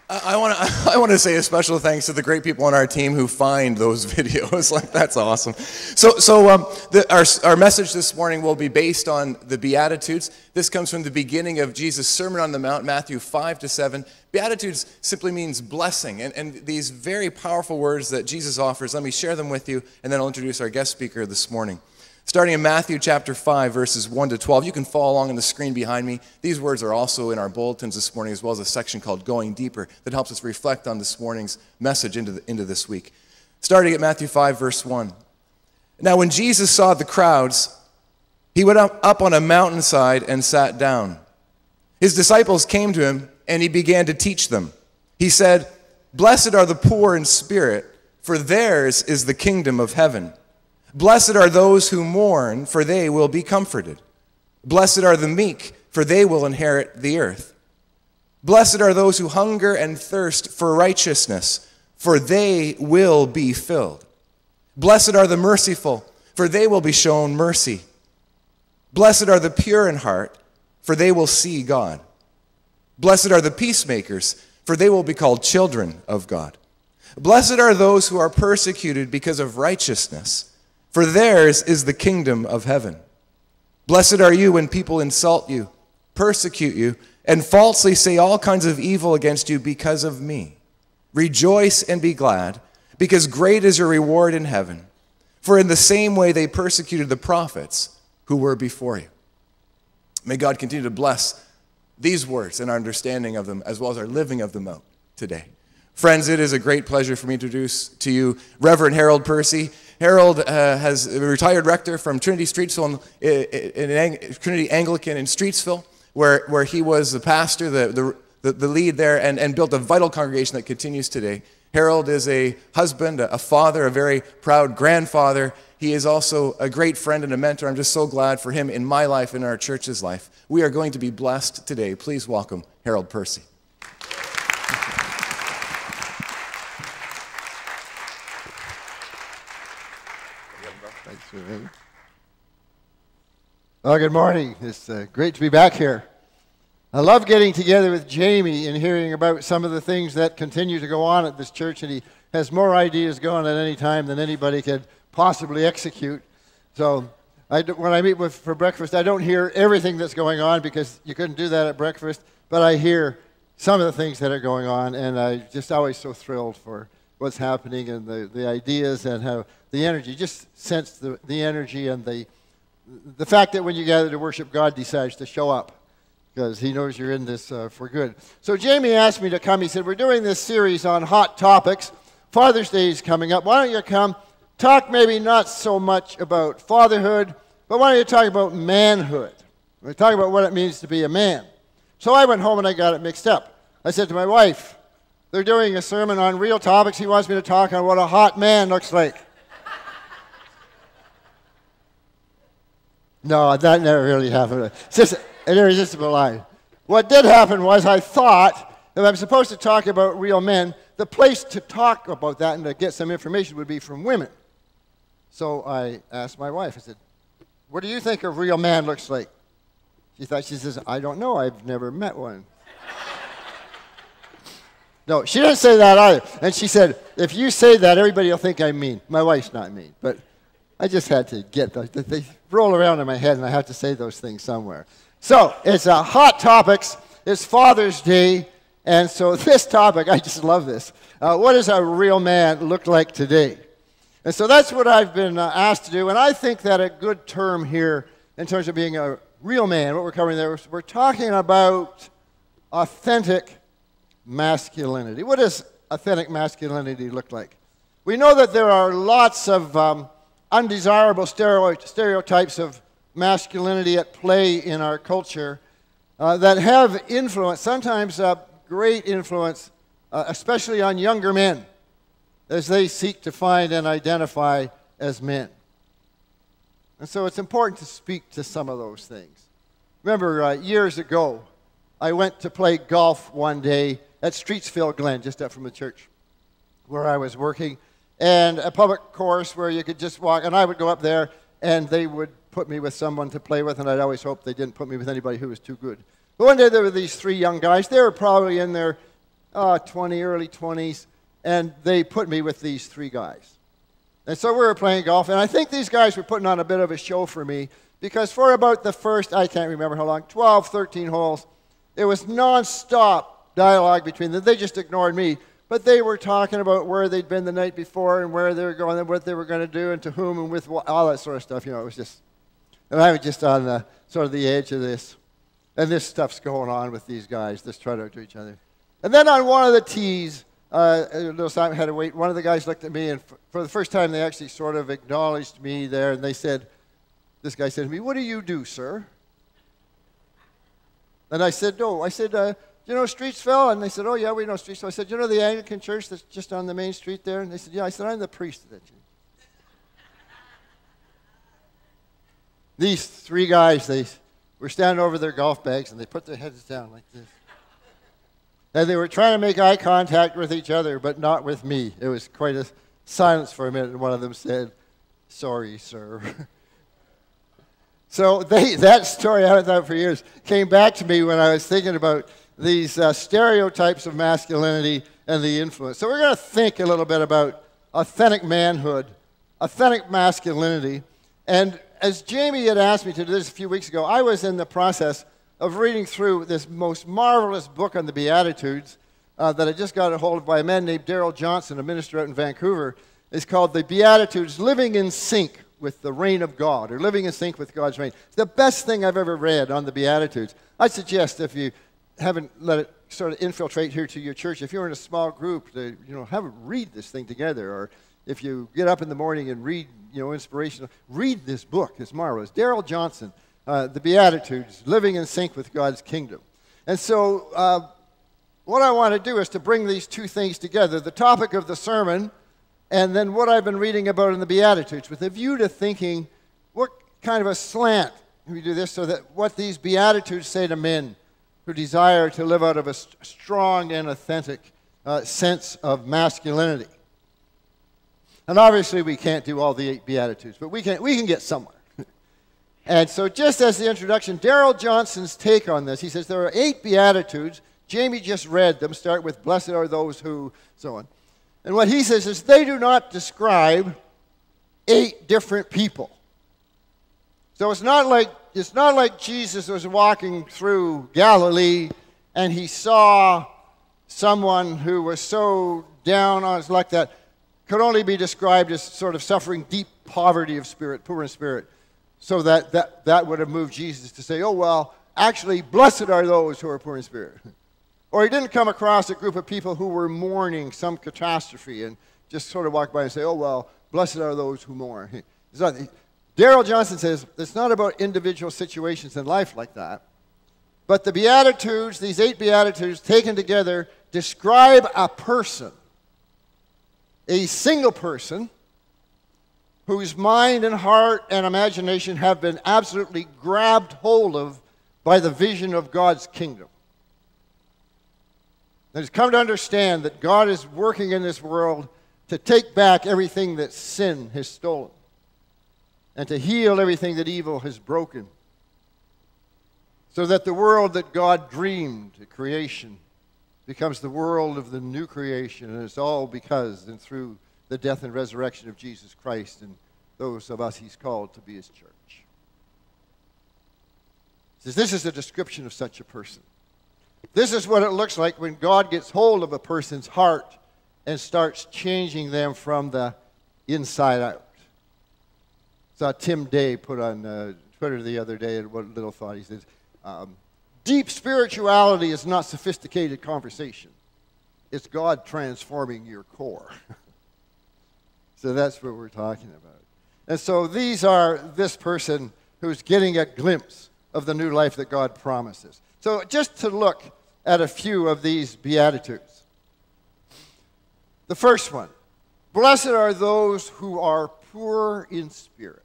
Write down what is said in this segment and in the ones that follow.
I want to say a special thanks to the great people on our team who find those videos. Like, that's awesome. Our message this morning will be based on the Beatitudes. This comes from the beginning of Jesus' Sermon on the Mount, Matthew 5-7. Beatitudes simply means blessing, and these very powerful words that Jesus offers, let me share them with you, and then I'll introduce our guest speaker this morning. Starting in Matthew chapter 5, verses 1-12. You can follow along on the screen behind me. These words are also in our bulletins this morning, as well as a section called Going Deeper that helps us reflect on this morning's message into this week. Starting at Matthew 5, verse 1. Now when Jesus saw the crowds, he went up on a mountainside and sat down. His disciples came to him, and he began to teach them. He said, "Blessed are the poor in spirit, for theirs is the kingdom of heaven. Blessed are those who mourn, for they will be comforted. Blessed are the meek, for they will inherit the earth. Blessed are those who hunger and thirst for righteousness, for they will be filled. Blessed are the merciful, for they will be shown mercy. Blessed are the pure in heart, for they will see God. Blessed are the peacemakers, for they will be called children of God. Blessed are those who are persecuted because of righteousness, for theirs is the kingdom of heaven. Blessed are you when people insult you, persecute you, and falsely say all kinds of evil against you because of me. Rejoice and be glad, because great is your reward in heaven. For in the same way they persecuted the prophets who were before you." May God continue to bless these words and our understanding of them, as well as our living of them out today. Friends, it is a great pleasure for me to introduce to you Reverend Harold Percy. Harold has a retired rector from Trinity Streetsville, Trinity Anglican in Streetsville, where he was the pastor, the lead there, and built a vital congregation that continues today. Harold is a husband, a father, a very proud grandfather. He is also a great friend and a mentor. I'm just so glad for him in my life and in our church's life. We are going to be blessed today. Please welcome Harold Percy. Well, good morning. It's great to be back here. I love getting together with Jamie and hearing about some of the things that continue to go on at this church, and he has more ideas going at any time than anybody could possibly execute. So when I meet for breakfast, I don't hear everything that's going on because you couldn't do that at breakfast, but I hear some of the things that are going on, and I'm just always so thrilled for what's happening and the ideas and how the energy, just sense the energy and the fact that when you gather to worship, God decides to show up because he knows you're in this for good. So Jamie asked me to come. He said, we're doing this series on hot topics. Father's Day is coming up. Why don't you come talk maybe not so much about fatherhood, but why don't you talk about manhood? We're talking about what it means to be a man. So I went home and I got it mixed up. I said to my wife, they're doing a sermon on real topics. He wants me to talk on what a hot man looks like. No, that never really happened. It's just an irresistible line. What did happen was I thought if I'm supposed to talk about real men, the place to talk about that and to get some information would be from women. So I asked my wife, I said, what do you think a real man looks like? She says, I don't know. I've never met one. No, she didn't say that either. And she said, if you say that, everybody will think I'm mean. My wife's not mean, but I just had to get those. They roll around in my head, and I have to say those things somewhere. So it's hot topics. It's Father's Day, and so this topic, I just love this. What does a real man look like today? And so that's what I've been asked to do, and I think that a good term here in terms of being a real man, what we're covering there, we're talking about authentic masculinity. What does authentic masculinity look like? We know that there are lots of undesirable stereotypes of masculinity at play in our culture that have influence, sometimes great influence, especially on younger men as they seek to find and identify as men. And so it's important to speak to some of those things. Remember, years ago, I went to play golf one day at Streetsville Glen, just up from the church where I was working, and a public course where you could just walk, and I would go up there, and they would put me with someone to play with, and I'd always hope they didn't put me with anybody who was too good. But one day there were these three young guys. They were probably in their early 20s, and they put me with these three guys. And so we were playing golf, and I think these guys were putting on a bit of a show for me, because for about the first, I can't remember how long, 12, 13 holes, it was nonstop dialogue between them. They just ignored me. But they were talking about where they'd been the night before and where they were going and what they were going to do and to whom and with what, all that sort of stuff. You know, it was just, and I was just on the sort of the edge of this. And this stuff's going on with these guys, just trying to talk to each other. And then on one of the tees, little Simon had to wait. One of the guys looked at me, and for the first time, they actually sort of acknowledged me there. And they said, this guy said to me, "What do you do, sir?" And I said, "No." I said, "You know Streetsville?" And they said, "Oh, yeah, we know Streetsville." I said, "You know the Anglican church that's just on the main street there?" And they said, "Yeah." I said, "I'm the priest of that church." These three guys, they were standing over their golf bags, and they put their heads down like this. And they were trying to make eye contact with each other, but not with me. It was quite a silence for a minute, and one of them said, "Sorry, sir." So that story, I haven't thought for years, came back to me when I was thinking about these stereotypes of masculinity and the influence. So we're going to think a little bit about authentic manhood, authentic masculinity. And as Jamie had asked me to do this a few weeks ago, I was in the process of reading through this most marvelous book on the Beatitudes that I just got a hold of by a man named Darrell Johnson, a minister out in Vancouver. It's called The Beatitudes, Living in Sync with the Reign of God, or Living in Sync with God's Reign. It's the best thing I've ever read on the Beatitudes. I suggest, if you haven't let it sort of infiltrate here to your church, if you're in a small group, to have it read this thing together, or if you get up in the morning and read, inspirational, read this book. It's marvelous. Darrell Johnson, The Beatitudes, Living in Sync with God's Kingdom. And so what I want to do is to bring these two things together, the topic of the sermon and then what I've been reading about in the Beatitudes, with a view to thinking what kind of a slant we do this, so that what these Beatitudes say to men who desire to live out of a strong and authentic sense of masculinity. And obviously we can't do all the 8 Beatitudes, but we can get somewhere. And so just as the introduction, Darrell Johnson's take on this, he says there are 8 Beatitudes. Jamie just read them, start with blessed are those who, so on. And what he says is they do not describe 8 different people. So it's not like Jesus was walking through Galilee and he saw someone who was so down on his luck that could only be described as sort of suffering deep poverty of spirit, poor in spirit, so that would have moved Jesus to say, oh, well, actually, blessed are those who are poor in spirit. Or he didn't come across a group of people who were mourning some catastrophe and just sort of walk by and say, oh, well, blessed are those who mourn. Darrell Johnson says it's not about individual situations in life like that, but the Beatitudes, these 8 Beatitudes taken together, describe a person, a single person, whose mind and heart and imagination have been absolutely grabbed hold of by the vision of God's kingdom. That has come to understand that God is working in this world to take back everything that sin has stolen and to heal everything that evil has broken, so that the world that God dreamed at creation becomes the world of the new creation, and it's all because and through the death and resurrection of Jesus Christ and those of us he's called to be his church. He says this is a description of such a person. This is what it looks like when God gets hold of a person's heart and starts changing them from the inside out. Saw Tim Day put on Twitter the other day, and one little thought, he says, deep spirituality is not sophisticated conversation. It's God transforming your core. So that's what we're talking about. And so these are this person who's getting a glimpse of the new life that God promises. So just to look at a few of these Beatitudes. The first one, blessed are those who are poor in spirit,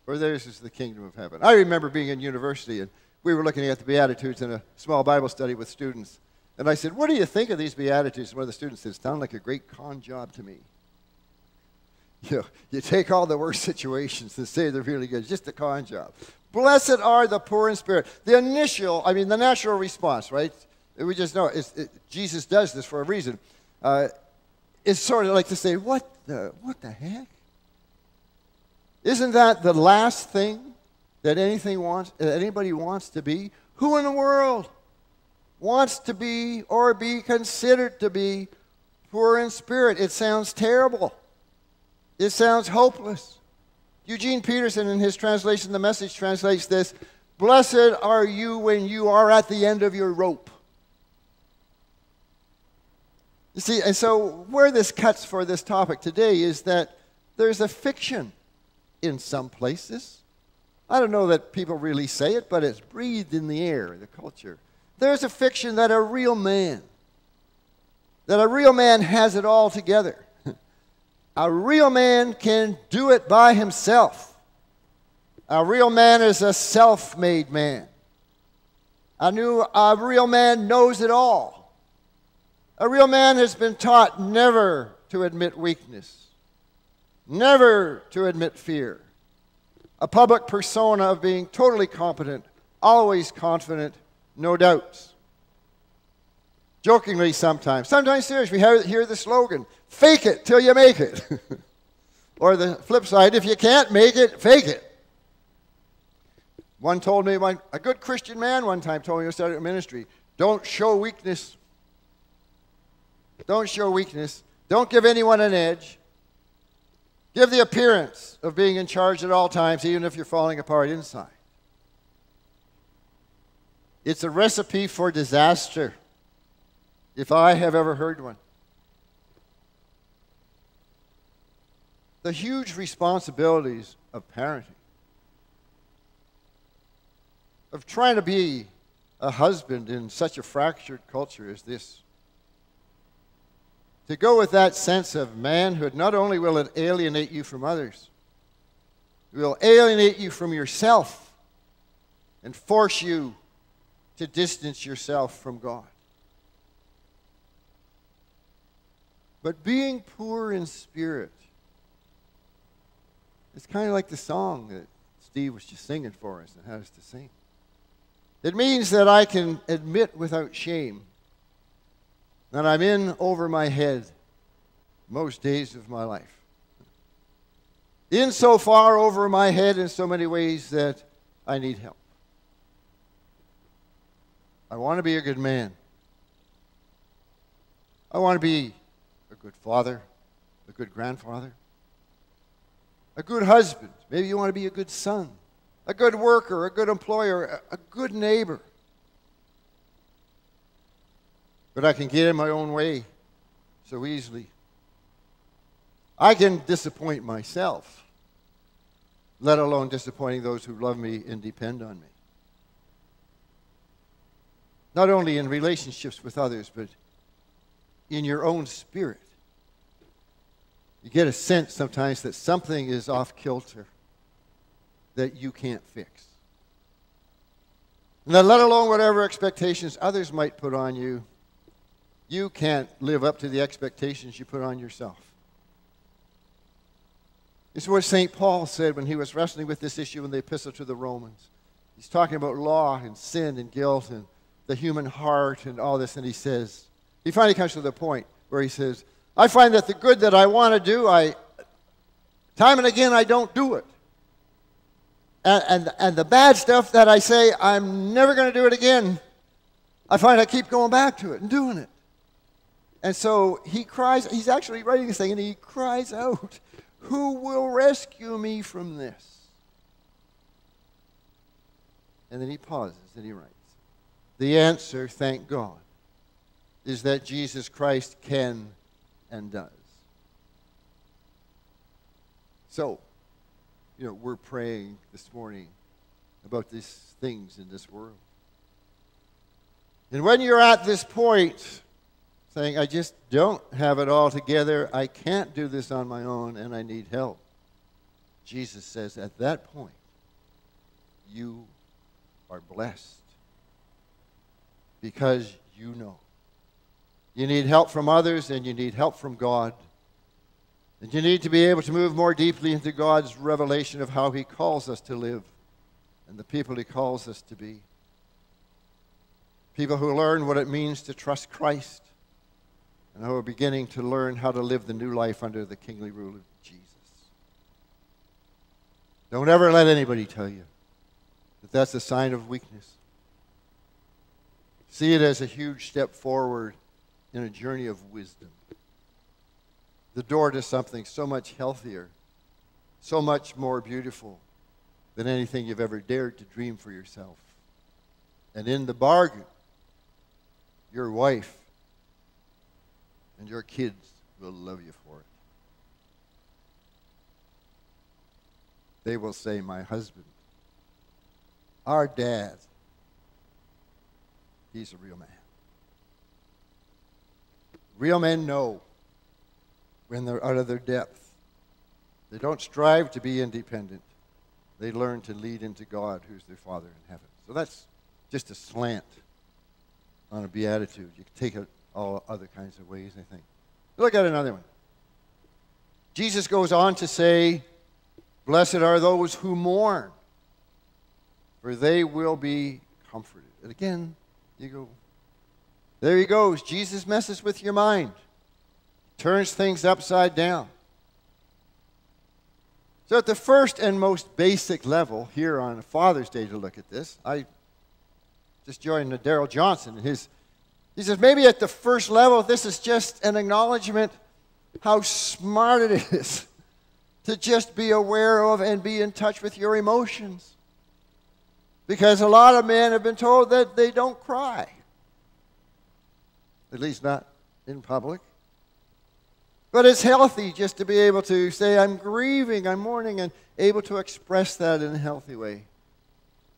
for theirs is the kingdom of heaven. I remember being in university, and we were looking at the Beatitudes in a small Bible study with students. And I said, what do you think of these Beatitudes? And one of the students said, sound like a great con job to me. You take all the worst situations and say they're really good. It's just a con job. Blessed are the poor in spirit. The natural response, right? We just know Jesus does this for a reason. It's sort of like to say, what the heck? Isn't that the last thing that anybody wants to be? Who in the world wants to be or be considered to be poor in spirit? It sounds terrible. It sounds hopeless. Eugene Peterson, in his translation, The Message, translates this: blessed are you when you are at the end of your rope. You see, and so where this cuts for this topic today is that there's a fiction in some places. I don't know that people really say it, but it's breathed in the air, the culture. There's a fiction that a real man has it all together. A real man can do it by himself. A real man is a self-made man. A real man knows it all. A real man has been taught never to admit weakness, never to admit fear. A public persona of being totally competent, always confident, no doubts. Jokingly sometimes seriously, we hear the slogan, fake it till you make it. Or the flip side, if you can't make it, fake it. A good Christian man one time told me, who started a ministry, don't show weakness. Don't show weakness. Don't give anyone an edge. Give the appearance of being in charge at all times, even if you're falling apart inside. It's a recipe for disaster, if I have ever heard one. The huge responsibilities of parenting, of trying to be a husband in such a fractured culture as this. To go with that sense of manhood, not only will it alienate you from others, it will alienate you from yourself and force you to distance yourself from God. But being poor in spirit, it's kind of like the song that Steve was just singing for us and had us to sing. It means that I can admit without shame that I'm in over my head most days of my life. In so far over my head in so many ways that I need help. I want to be a good man. I want to be a good father, a good grandfather, a good husband. Maybe you want to be a good son, a good worker, a good employer, a good neighbor. But I can get in my own way so easily. I can disappoint myself, let alone disappointing those who love me and depend on me. Not only in relationships with others, but in your own spirit. You get a sense sometimes that something is off kilter that you can't fix. And then let alone whatever expectations others might put on you, you can't live up to the expectations you put on yourself. This is what St. Paul said when he was wrestling with this issue in the Epistle to the Romans. He's talking about law and sin and guilt and the human heart and all this, and he says, he finally comes to the point where he says, I find that the good that I want to do, time and again I don't do it. And the bad stuff that I say, I'm never going to do it again, I find I keep going back to it and doing it. And so he cries, he's actually writing this thing, and he cries out, who will rescue me from this? And then he pauses and he writes, the answer, thank God, is that Jesus Christ can and does. So, we're praying this morning about these things in this world. And when you're at this point, saying, I just don't have it all together, I can't do this on my own, and I need help, Jesus says, at that point, you are blessed. Because you know. You need help from others, and you need help from God. And you need to be able to move more deeply into God's revelation of how he calls us to live and the people he calls us to be. People who learn what it means to trust Christ and who are beginning to learn how to live the new life under the kingly rule of Jesus. Don't ever let anybody tell you that that's a sign of weakness. See it as a huge step forward in a journey of wisdom. The door to something so much healthier, so much more beautiful than anything you've ever dared to dream for yourself. And in the bargain, your wife and your kids will love you for it. They will say, my husband, our dad, he's a real man. Real men know when they're out of their depth. They don't strive to be independent. They learn to lead into God, who's their Father in heaven. So that's just a slant on a beatitude. You can take it all other kinds of ways, I think. Look at another one. Jesus goes on to say, blessed are those who mourn, for they will be comforted. And again, you go, there he goes. Jesus messes with your mind. Turns things upside down. So at the first and most basic level, here on Father's Day to look at this, I just joined Darrell Johnson. He says, maybe at the first level, this is just an acknowledgement how smart it is to just be aware of and be in touch with your emotions. Because a lot of men have been told that they don't cry. At least not in public. But it's healthy just to be able to say, I'm grieving, I'm mourning, and able to express that in a healthy way.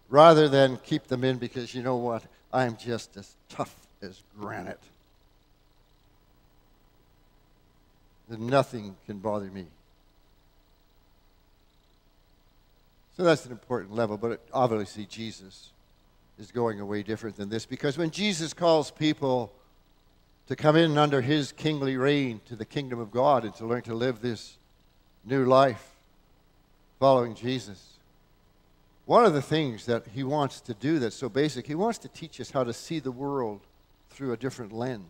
Rather than keep them in because, you know what, I'm just as tough as granite. And nothing can bother me. So that's an important level, but obviously Jesus is going away different than this, because when Jesus calls people to come in under his kingly reign to the kingdom of God and to learn to live this new life following Jesus, one of the things that he wants to do that's so basic, he wants to teach us how to see the world through a different lens.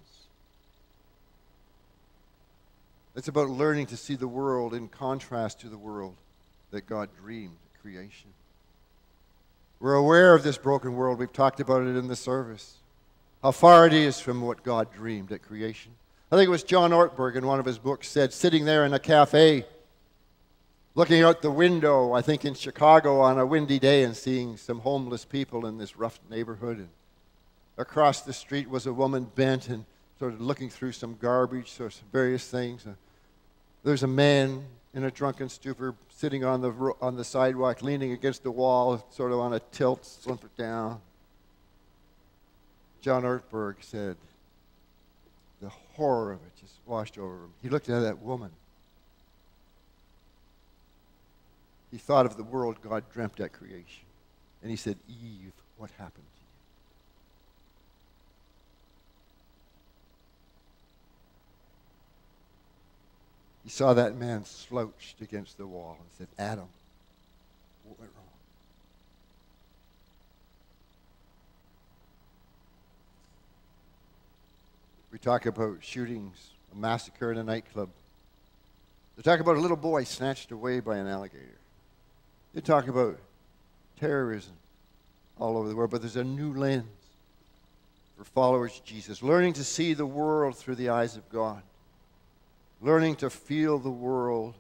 It's about learning to see the world in contrast to the world that God dreamed at creation. We're aware of this broken world. We've talked about it in the service. How far it is from what God dreamed at creation. I think it was John Ortberg in one of his books said, sitting there in a cafe, looking out the window, I think in Chicago on a windy day, and seeing some homeless people in this rough neighborhood. And across the street was a woman bent and sort of looking through some garbage, or some various things. There's a man in a drunken stupor sitting on the sidewalk, leaning against the wall, sort of on a tilt, slumbered down. John Ortberg said, the horror of it just washed over him. He looked at that woman. He thought of the world God dreamt at creation. And he said, Eve, what happened to you? He saw that man slouched against the wall and said, Adam, what went wrong? We talk about shootings, a massacre in a nightclub. They talk about a little boy snatched away by an alligator. They talk about terrorism all over the world, but there's a new lens for followers of Jesus, learning to see the world through the eyes of God, learning to feel the world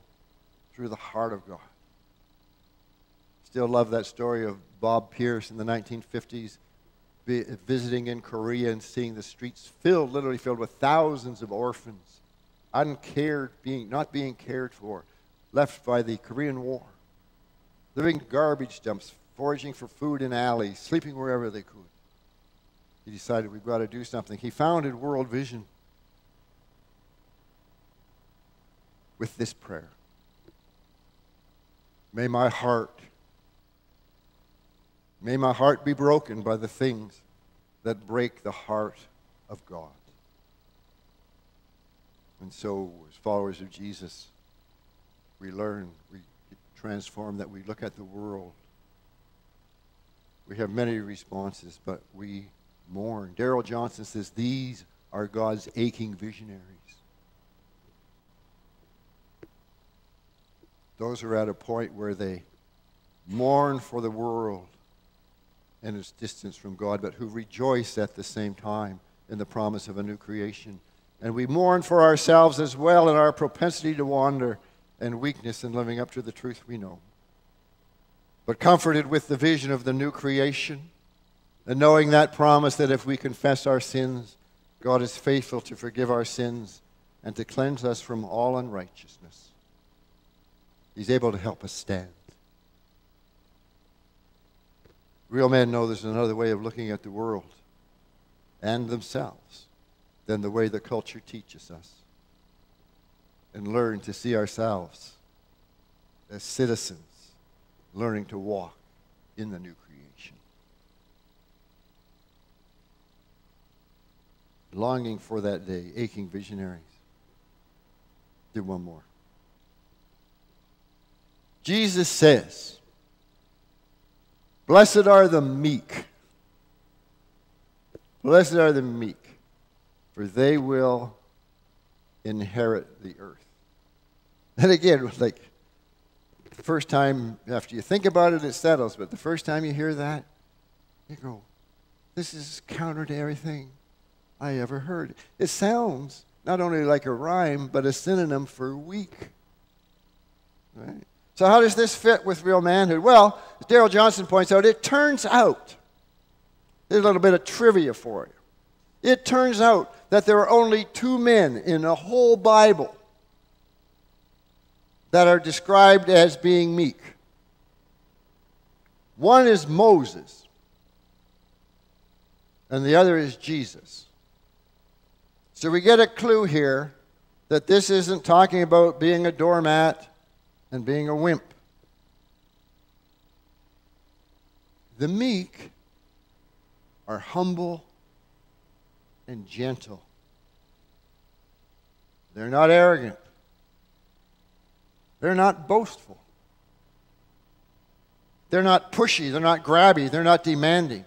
through the heart of God. Still love that story of Bob Pierce in the 1950s visiting in Korea and seeing the streets literally filled with thousands of orphans, not being cared for, left by the Korean War, living in garbage dumps, foraging for food in alleys, sleeping wherever they could. He decided, we've got to do something. He founded World Vision with this prayer. May my heart be broken by the things that break the heart of God. And so, as followers of Jesus, we learn, we get transformed, that we look at the world. We have many responses, but we mourn. Darrell Johnson says, these are God's aching visionaries. Those are at a point where they mourn for the world and its distance from God, but who rejoice at the same time in the promise of a new creation. And we mourn for ourselves as well in our propensity to wander and weakness in living up to the truth we know. But comforted with the vision of the new creation and knowing that promise that if we confess our sins, God is faithful to forgive our sins and to cleanse us from all unrighteousness. He's able to help us stand. Real men know there's another way of looking at the world and themselves than the way the culture teaches us, and learn to see ourselves as citizens learning to walk in the new creation. Longing for that day, aching visionaries. Do one more. Jesus says, blessed are the meek. Blessed are the meek, for they will inherit the earth. And again, like the first time, after you think about it, it settles. But the first time you hear that, you go, this is counter to everything I ever heard. It sounds not only like a rhyme, but a synonym for weak. Right? So how does this fit with real manhood? Well, as Darrell Johnson points out, it turns out, there's a little bit of trivia for you. It turns out that there are only two men in the whole Bible that are described as being meek. One is Moses, and the other is Jesus. So we get a clue here that this isn't talking about being a doormat and being a wimp. The meek are humble and gentle. They're not arrogant. They're not boastful. They're not pushy. They're not grabby. They're not demanding.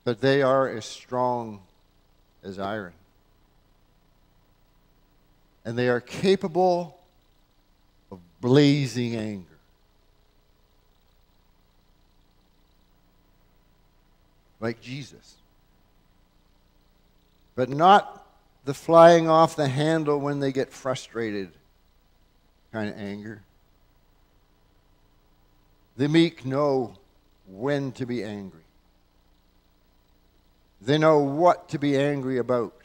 But they are as strong as iron. And they are capable of blazing anger. Like Jesus. But not the flying off the handle when they get frustrated kind of anger. The meek know when to be angry. They know what to be angry about.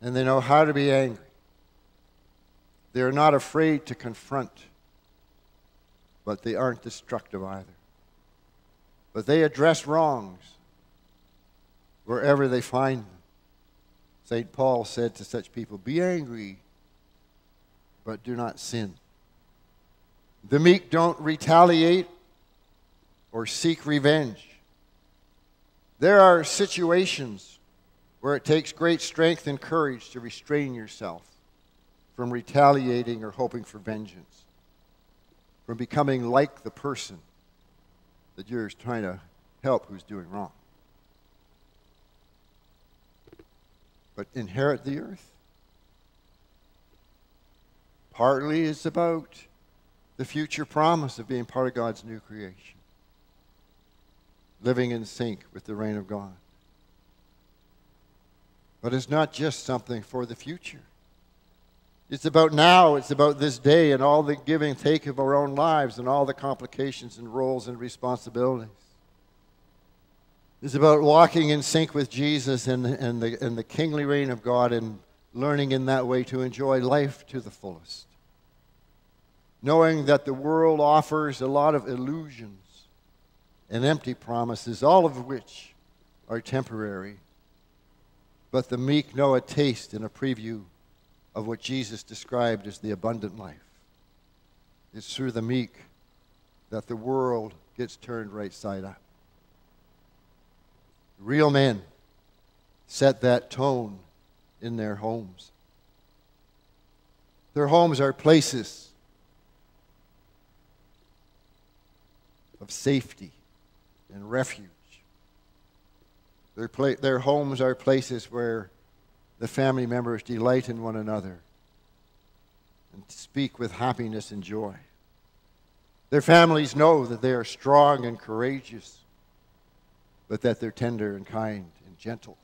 And they know how to be angry. They are not afraid to confront, but they aren't destructive either. But they address wrongs wherever they find them. St. Paul said to such people, be angry, but do not sin. The meek don't retaliate or seek revenge. There are situations where it takes great strength and courage to restrain yourself from retaliating or hoping for vengeance, from becoming like the person that you're trying to help who's doing wrong. But inherit the earth. Partly it's about the future promise of being part of God's new creation. Living in sync with the reign of God. But it's not just something for the future. It's about now, it's about this day and all the give and take of our own lives and all the complications and roles and responsibilities. It's about walking in sync with Jesus and the kingly reign of God and learning in that way to enjoy life to the fullest. Knowing that the world offers a lot of illusions and empty promises, all of which are temporary. But the meek know a taste and a preview of what Jesus described as the abundant life. It's through the meek that the world gets turned right side up. Real men set that tone in their homes. Their homes are places of safety and refuge. Their homes are places where the family members delight in one another and speak with happiness and joy. Their families know that they are strong and courageous, but that they're tender and kind and gentle.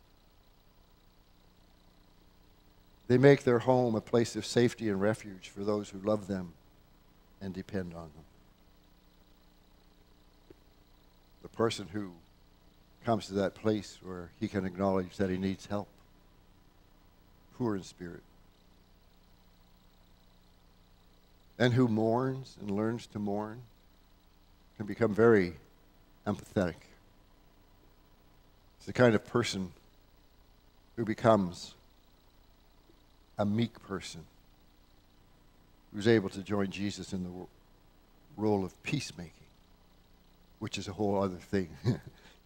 They make their home a place of safety and refuge for those who love them and depend on them. The person who comes to that place where he can acknowledge that he needs help, poor in spirit, and who mourns and learns to mourn, can become very empathetic. It's the kind of person who becomes a meek person, who's able to join Jesus in the role of peacemaking, which is a whole other thing.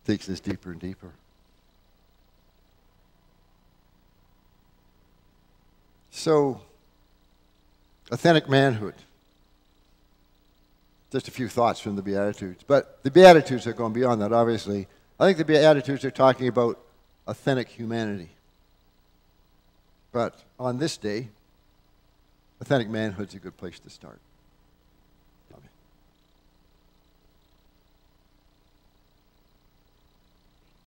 Takes us deeper and deeper. So, authentic manhood. Just a few thoughts from the Beatitudes. But the Beatitudes are going beyond that, obviously. I think the Beatitudes are talking about authentic humanity. But on this day, authentic manhood's a good place to start.